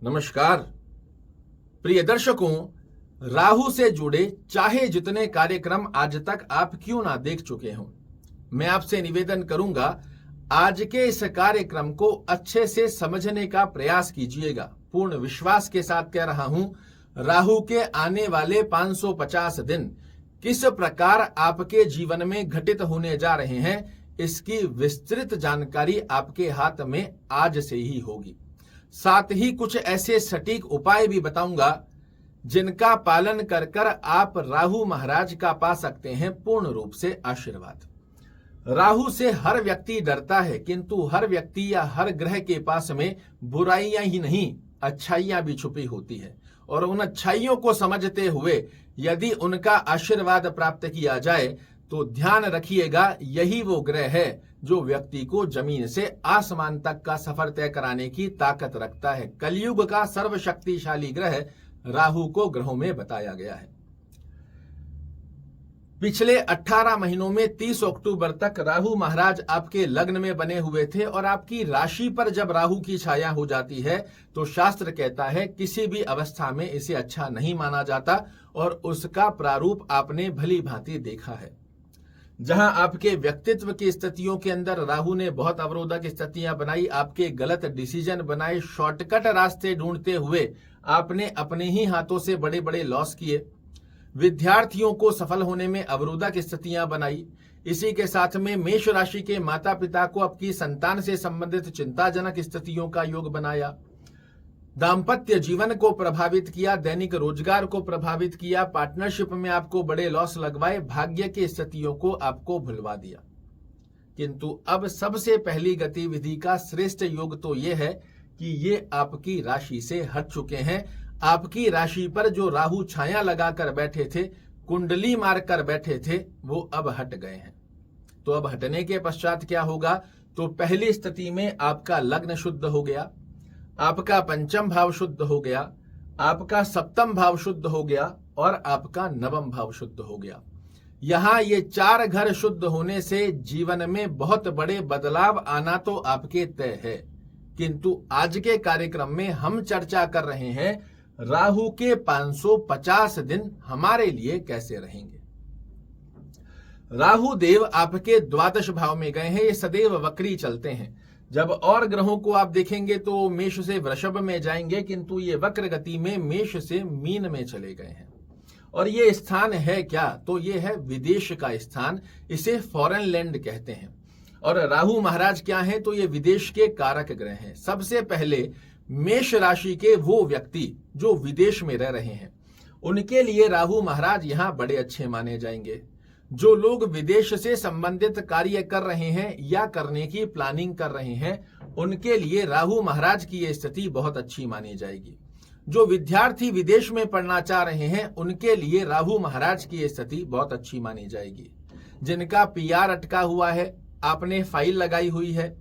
नमस्कार प्रिय दर्शकों, राहु से जुड़े चाहे जितने कार्यक्रम आज तक आप क्यों ना देख चुके हों, मैं आपसे निवेदन करूंगा आज के इस कार्यक्रम को अच्छे से समझने का प्रयास कीजिएगा। पूर्ण विश्वास के साथ कह रहा हूं, राहु के आने वाले 550 दिन किस प्रकार आपके जीवन में घटित होने जा रहे हैं, इसकी विस्तृत जानकारी आपके हाथ में आज से ही होगी। साथ ही कुछ ऐसे सटीक उपाय भी बताऊंगा जिनका पालन कर कर आप राहु महाराज का पा सकते हैं पूर्ण रूप से आशीर्वाद। राहु से हर व्यक्ति डरता है, किंतु हर व्यक्ति या हर ग्रह के पास में बुराइयां ही नहीं अच्छाइयां भी छुपी होती है, और उन अच्छाइयों को समझते हुए यदि उनका आशीर्वाद प्राप्त किया जाए तो ध्यान रखिएगा, यही वो ग्रह है जो व्यक्ति को जमीन से आसमान तक का सफर तय कराने की ताकत रखता है। कलयुग का सर्वशक्तिशाली ग्रह राहु को ग्रहों में बताया गया है। पिछले 18 महीनों में 30 अक्टूबर तक राहु महाराज आपके लग्न में बने हुए थे, और आपकी राशि पर जब राहु की छाया हो जाती है तो शास्त्र कहता है किसी भी अवस्था में इसे अच्छा नहीं माना जाता, और उसका प्रारूप आपने भली भांति देखा है। जहां आपके व्यक्तित्व की स्थितियों के अंदर राहु ने बहुत अवरोधक स्थितियां बनाई, आपके गलत डिसीजन बनाए, शॉर्टकट रास्ते ढूंढते हुए आपने अपने ही हाथों से बड़े बड़े लॉस किए, विद्यार्थियों को सफल होने में अवरोधक स्थितियां बनाई। इसी के साथ में मेष राशि के माता पिता को आपकी संतान से संबंधित चिंताजनक स्थितियों का योग बनाया, दाम्पत्य जीवन को प्रभावित किया, दैनिक रोजगार को प्रभावित किया, पार्टनरशिप में आपको बड़े लॉस लगवाए, भाग्य की स्थितियों को आपको भुलवा दिया। किंतु अब सबसे पहली गतिविधि का श्रेष्ठ योग तो यह है कि ये आपकी राशि से हट चुके हैं। आपकी राशि पर जो राहु छाया लगाकर बैठे थे, कुंडली मार कर बैठे थे, वो अब हट गए हैं। तो अब हटने के पश्चात क्या होगा, तो पहली स्थिति में आपका लग्न शुद्ध हो गया, आपका पंचम भाव शुद्ध हो गया, आपका सप्तम भाव शुद्ध हो गया, और आपका नवम भाव शुद्ध हो गया। यहां ये 4 घर शुद्ध होने से जीवन में बहुत बड़े बदलाव आना तो आपके तय है। किंतु आज के कार्यक्रम में हम चर्चा कर रहे हैं राहु के 550 दिन हमारे लिए कैसे रहेंगे। राहु देव आपके द्वादश भाव में गए हैं, ये सदैव वक्री चलते हैं। जब और ग्रहों को आप देखेंगे तो मेष से वृषभ में जाएंगे, किंतु ये वक्र गति में मेष से मीन में चले गए हैं। और ये स्थान है क्या, तो ये है विदेश का स्थान, इसे फॉरेन लैंड कहते हैं। और राहु महाराज क्या है, तो ये विदेश के कारक ग्रह हैं। सबसे पहले मेष राशि के वो व्यक्ति जो विदेश में रह रहे हैं, उनके लिए राहु महाराज यहां बड़े अच्छे माने जाएंगे। जो लोग विदेश से संबंधित कार्य कर रहे हैं या करने की प्लानिंग कर रहे हैं, उनके लिए राहु महाराज की यह स्थिति बहुत अच्छी मानी जाएगी। जो विद्यार्थी विदेश में पढ़ना चाह रहे हैं, उनके लिए राहु महाराज की यह स्थिति बहुत अच्छी मानी जाएगी। जिनका पीआर अटका हुआ है, आपने फाइल लगाई हुई है,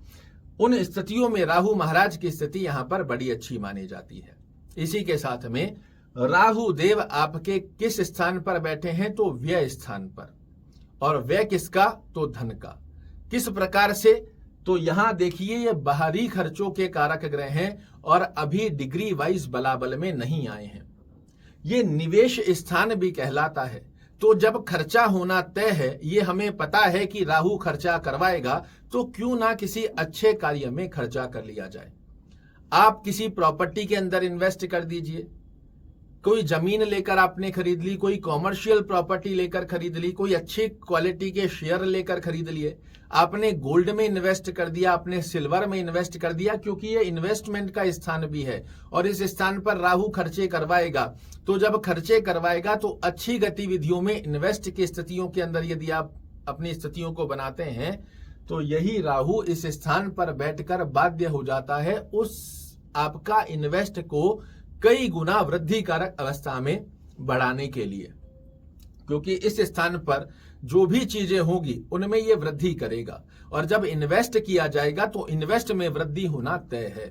उन स्थितियों में राहु महाराज की स्थिति यहां पर बड़ी अच्छी मानी जाती है। इसी के साथ में राहु देव आपके किस स्थान पर बैठे हैं, तो व्यय स्थान पर। और व्यय किसका, तो धन का। किस प्रकार से, तो यहां देखिए ये बाहरी खर्चों के कारक ग्रह हैं, और अभी डिग्री वाइज बलाबल में नहीं आए हैं। ये निवेश स्थान भी कहलाता है। तो जब खर्चा होना तय है, ये हमें पता है कि राहु खर्चा करवाएगा, तो क्यों ना किसी अच्छे कार्य में खर्चा कर लिया जाए। आप किसी प्रॉपर्टी के अंदर इन्वेस्ट कर दीजिए, कोई जमीन लेकर आपने खरीद ली, कोई कॉमर्शियल प्रॉपर्टी लेकर खरीद ली, कोई अच्छी क्वालिटी के शेयर लेकर खरीद लिए, आपने गोल्ड में इन्वेस्ट कर दिया, आपने सिल्वर में इन्वेस्ट कर दिया, क्योंकि ये इन्वेस्टमेंट का स्थान भी है और इस स्थान पर राहु खर्चे करवाएगा। तो जब खर्चे करवाएगा तो अच्छी गतिविधियों में इन्वेस्ट की स्थितियों के अंदर यदि आप अपनी स्थितियों को बनाते हैं, तो यही राहु इस स्थान पर बैठकर बाध्य हो जाता है उस आपका इन्वेस्ट को कई गुना वृद्धिकारक अवस्था में बढ़ाने के लिए, क्योंकि इस स्थान पर जो भी चीजें होगी उनमें ये वृद्धि करेगा। और जब इन्वेस्ट किया जाएगा तो इन्वेस्ट में वृद्धि होना तय है।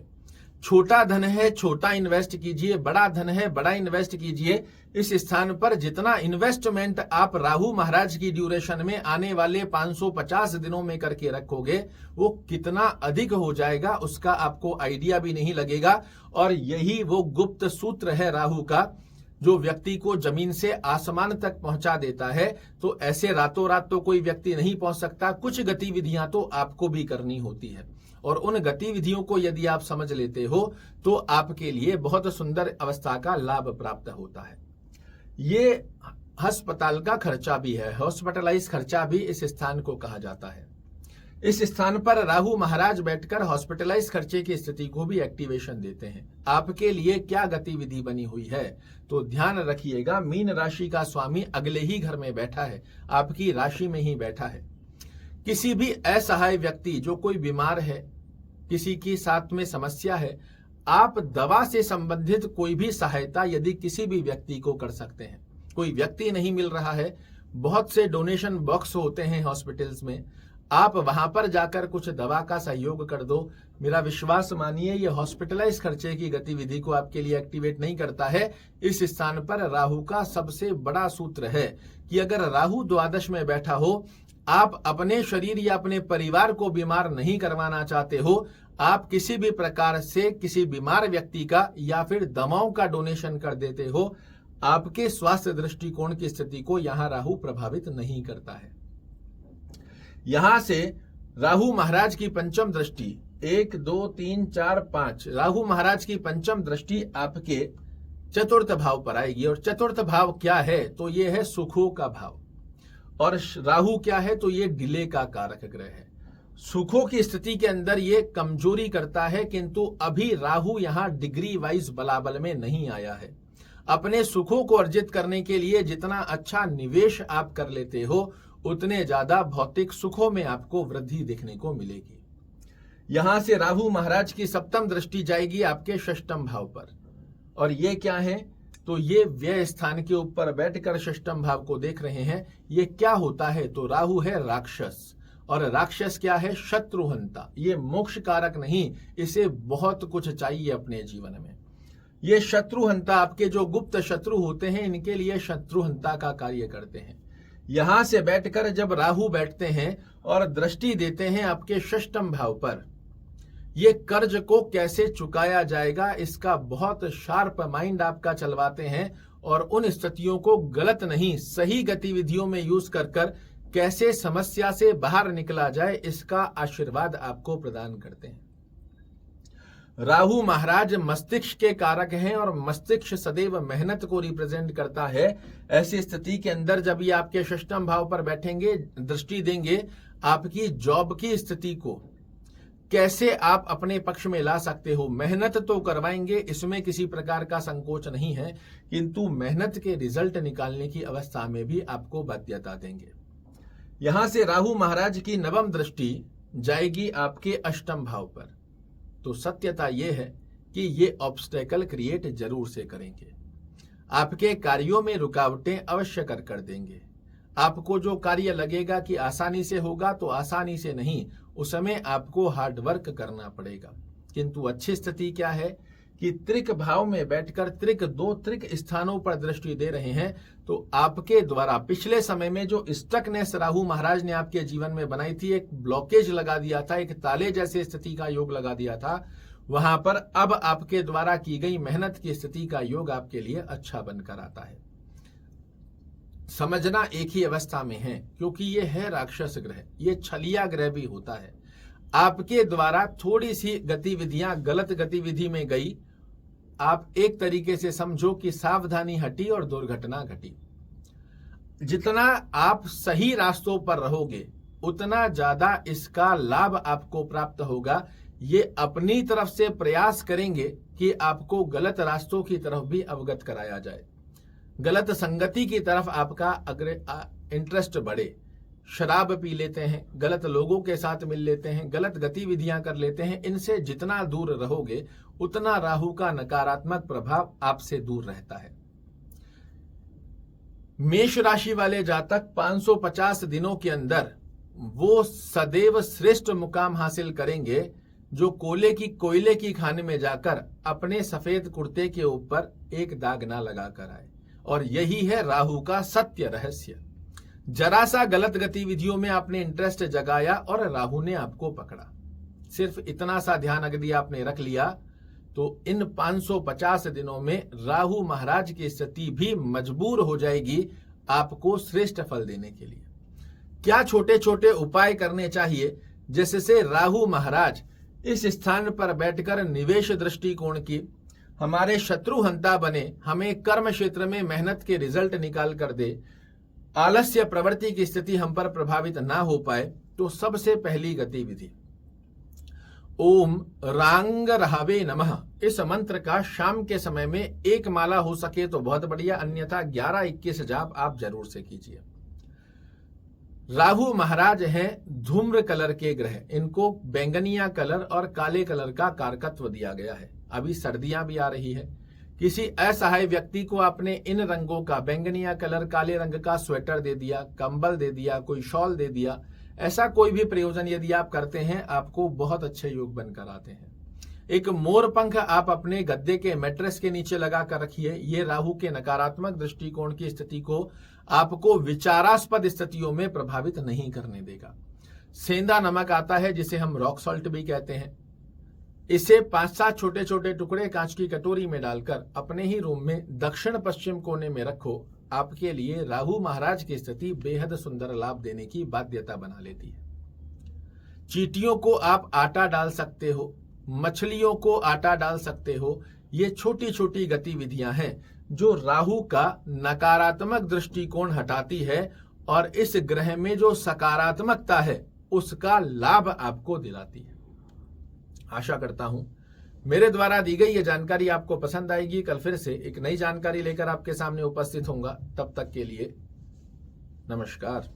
छोटा धन है छोटा इन्वेस्ट कीजिए, बड़ा धन है बड़ा इन्वेस्ट कीजिए। इस स्थान पर जितना इन्वेस्टमेंट आप राहु महाराज की ड्यूरेशन में आने वाले 550 दिनों में करके रखोगे वो कितना अधिक हो जाएगा उसका आपको आइडिया भी नहीं लगेगा। और यही वो गुप्त सूत्र है राहु का जो व्यक्ति को जमीन से आसमान तक पहुंचा देता है। तो ऐसे रातों रात तो कोई व्यक्ति नहीं पहुंच सकता, कुछ गतिविधियां तो आपको भी करनी होती है और उन गतिविधियों को यदि आप समझ लेते हो तो आपके लिए बहुत सुंदर अवस्था का लाभ प्राप्त होता है। ये अस्पताल का खर्चा भी है, हॉस्पिटलाइज खर्चा भी इस स्थान को कहा जाता है। इस स्थान पर राहु महाराज बैठकर हॉस्पिटलाइज खर्चे की स्थिति को भी एक्टिवेशन देते हैं। आपके लिए क्या गतिविधि बनी हुई है तो ध्यान रखिएगा, मीन राशि का स्वामी अगले ही घर में बैठा है, आपकी राशि में ही बैठा है। किसी भी असहाय व्यक्ति जो कोई बीमार है, किसी की साथ में समस्या है, आप दवा से संबंधित कोई भी सहायता यदि किसी भी व्यक्ति को कर सकते हैं। कोई व्यक्ति नहीं मिल रहा है, बहुत से डोनेशन बॉक्स होते हैं हॉस्पिटल्स में, आप वहां पर जाकर कुछ दवा का सहयोग कर दो। मेरा विश्वास मानिए ये हॉस्पिटलाइज खर्चे की गतिविधि को आपके लिए एक्टिवेट नहीं करता है। इस स्थान पर राहु का सबसे बड़ा सूत्र है कि अगर राहु द्वादश में बैठा हो, आप अपने शरीर या अपने परिवार को बीमार नहीं करवाना चाहते हो, आप किसी भी प्रकार से किसी बीमार व्यक्ति का या फिर दवाओं का डोनेशन कर देते हो, आपके स्वास्थ्य दृष्टिकोण की स्थिति को यहां राहु प्रभावित नहीं करता है। यहां से राहु महाराज की पंचम दृष्टि 1 2 3 4 5 राहु महाराज की पंचम दृष्टि आपके चतुर्थ भाव पर आएगी। और चतुर्थ भाव क्या है तो ये है सुखों का भाव, और राहु क्या है तो ये डिले का कारक ग्रह है। सुखों की स्थिति के अंदर ये कमजोरी करता है, किंतु अभी राहु यहां डिग्री वाइज बलाबल में नहीं आया है। अपने सुखों को अर्जित करने के लिए जितना अच्छा निवेश आप कर लेते हो उतने ज्यादा भौतिक सुखों में आपको वृद्धि देखने को मिलेगी। यहां से राहु महाराज की सप्तम दृष्टि जाएगी आपके षष्ठम भाव पर, और ये क्या है तो ये व्यय स्थान के ऊपर बैठकर षष्ठम भाव को देख रहे हैं। ये क्या होता है तो राहु है राक्षस, और राक्षस क्या है शत्रुहंता। ये मोक्ष कारक नहीं, इसे बहुत कुछ चाहिए अपने जीवन में। ये शत्रुहंता आपके जो गुप्त शत्रु होते हैं इनके लिए शत्रुहंता का कार्य करते हैं। यहां से बैठकर जब राहु बैठते हैं और दृष्टि देते हैं आपके षष्ठम भाव पर, ये कर्ज को कैसे चुकाया जाएगा इसका बहुत शार्प माइंड आपका चलवाते हैं, और उन स्थितियों को गलत नहीं सही गतिविधियों में यूज कर कर कैसे समस्या से बाहर निकला जाए इसका आशीर्वाद आपको प्रदान करते हैं। राहु महाराज मस्तिष्क के कारक हैं और मस्तिष्क सदैव मेहनत को रिप्रेजेंट करता है। ऐसी स्थिति के अंदर जब ये आपके षष्ठम भाव पर बैठेंगे, दृष्टि देंगे, आपकी जॉब की स्थिति को कैसे आप अपने पक्ष में ला सकते हो। मेहनत तो करवाएंगे, इसमें किसी प्रकार का संकोच नहीं है, किंतु मेहनत के रिजल्ट निकालने की अवस्था में भी आपको बाध्यता देंगे। यहां से राहु महाराज की नवम दृष्टि जाएगी आपके अष्टम भाव पर, तो सत्यता यह है कि ये ऑब्स्टेकल क्रिएट जरूर से करेंगे। आपके कार्यों में रुकावटें अवश्य कर देंगे। आपको जो कार्य लगेगा कि आसानी से होगा तो आसानी से नहीं, उसमें आपको हार्ड वर्क करना पड़ेगा। किंतु अच्छी स्थिति क्या है कि त्रिक भाव में बैठकर दो त्रिक स्थानों पर दृष्टि दे रहे हैं, तो आपके द्वारा पिछले समय में जो स्टकनेस राहु महाराज ने आपके जीवन में बनाई थी, एक ब्लॉकेज लगा दिया था, एक ताले जैसे स्थिति का योग लगा दिया था, वहां पर अब आपके द्वारा की गई मेहनत की स्थिति का योग आपके लिए अच्छा बनकर आता है। समझना एक ही अवस्था में है, क्योंकि ये है राक्षस ग्रह, ये छलिया ग्रह भी होता है। आपके द्वारा थोड़ी सी गतिविधियां गलत गतिविधि में गई, आप एक तरीके से समझो कि सावधानी हटी और दुर्घटना घटी। जितना आप सही रास्तों पर रहोगे उतना ज्यादा इसका लाभ आपको प्राप्त होगा। ये अपनी तरफ से प्रयास करेंगे कि आपको गलत रास्तों की तरफ भी अवगत कराया जाए, गलत संगति की तरफ आपका अगर इंटरेस्ट बढ़े। शराब पी लेते हैं, गलत लोगों के साथ मिल लेते हैं, गलत गतिविधियां कर लेते हैं, इनसे जितना दूर रहोगे उतना राहु का नकारात्मक प्रभाव आपसे दूर रहता है। मेष राशि वाले जातक 550 दिनों के अंदर वो सदैव श्रेष्ठ मुकाम हासिल करेंगे जो कोयले की खान में जाकर अपने सफेद कुर्ते के ऊपर एक दाग ना लगा कर आए। और यही है राहु का सत्य रहस्य। जरा सा गलत गतिविधियों में आपने इंटरेस्ट जगाया और राहु ने आपको पकड़ा। सिर्फ इतना सा ध्यान अगर आपने रख लिया तो इन 550 दिनों में राहु महाराज की स्थिति भी मजबूर हो जाएगी आपको श्रेष्ठ फल देने के लिए। क्या छोटे छोटे उपाय करने चाहिए जिससे राहु महाराज इस स्थान पर बैठकर निवेश दृष्टिकोण की हमारे शत्रुहंता बने, हमें कर्म क्षेत्र में मेहनत के रिजल्ट निकाल कर दे, आलस्य प्रवृत्ति की स्थिति हम पर प्रभावित ना हो पाए। तो सबसे पहली गतिविधि ओम रांग रहावे नमः, इस मंत्र का शाम के समय में एक माला हो सके तो बहुत बढ़िया, अन्यथा 11-21 जाप आप जरूर से कीजिए। राहु महाराज हैं धूम्र कलर के ग्रह, इनको बैंगनिया कलर और काले कलर का कारकत्व दिया गया है। अभी सर्दियां भी आ रही है, किसी असहाय व्यक्ति को आपने इन रंगों का बैंगनिया कलर काले रंग का स्वेटर दे दिया, कंबल दे दिया, कोई शॉल दे दिया, ऐसा कोई भी प्रयोजन यदि आप करते हैं आपको बहुत अच्छे योग बनकर आते हैं। एक मोर पंख आप अपने गद्दे के मैट्रेस के नीचे लगा कर रखिए, ये राहु के नकारात्मक दृष्टिकोण की स्थिति को आपको विचारास्पद स्थितियों में प्रभावित नहीं करने देगा। सेंधा नमक आता है जिसे हम रॉक सॉल्ट भी कहते हैं, इसे 5-7 छोटे छोटे टुकड़े कांच की कटोरी में डालकर अपने ही रूम में दक्षिण पश्चिम कोने में रखो। आपके लिए राहु महाराज की स्थिति बेहद सुंदर लाभ देने की बाध्यता बना लेती है। चींटियों को आप आटा डाल सकते हो, मछलियों को आटा डाल सकते हो। ये छोटी छोटी गतिविधियां हैं जो राहु का नकारात्मक दृष्टिकोण हटाती है और इस ग्रह में जो सकारात्मकता है उसका लाभ आपको दिलाती है। आशा करता हूं मेरे द्वारा दी गई ये जानकारी आपको पसंद आएगी। कल फिर से एक नई जानकारी लेकर आपके सामने उपस्थित होऊंगा। तब तक के लिए नमस्कार।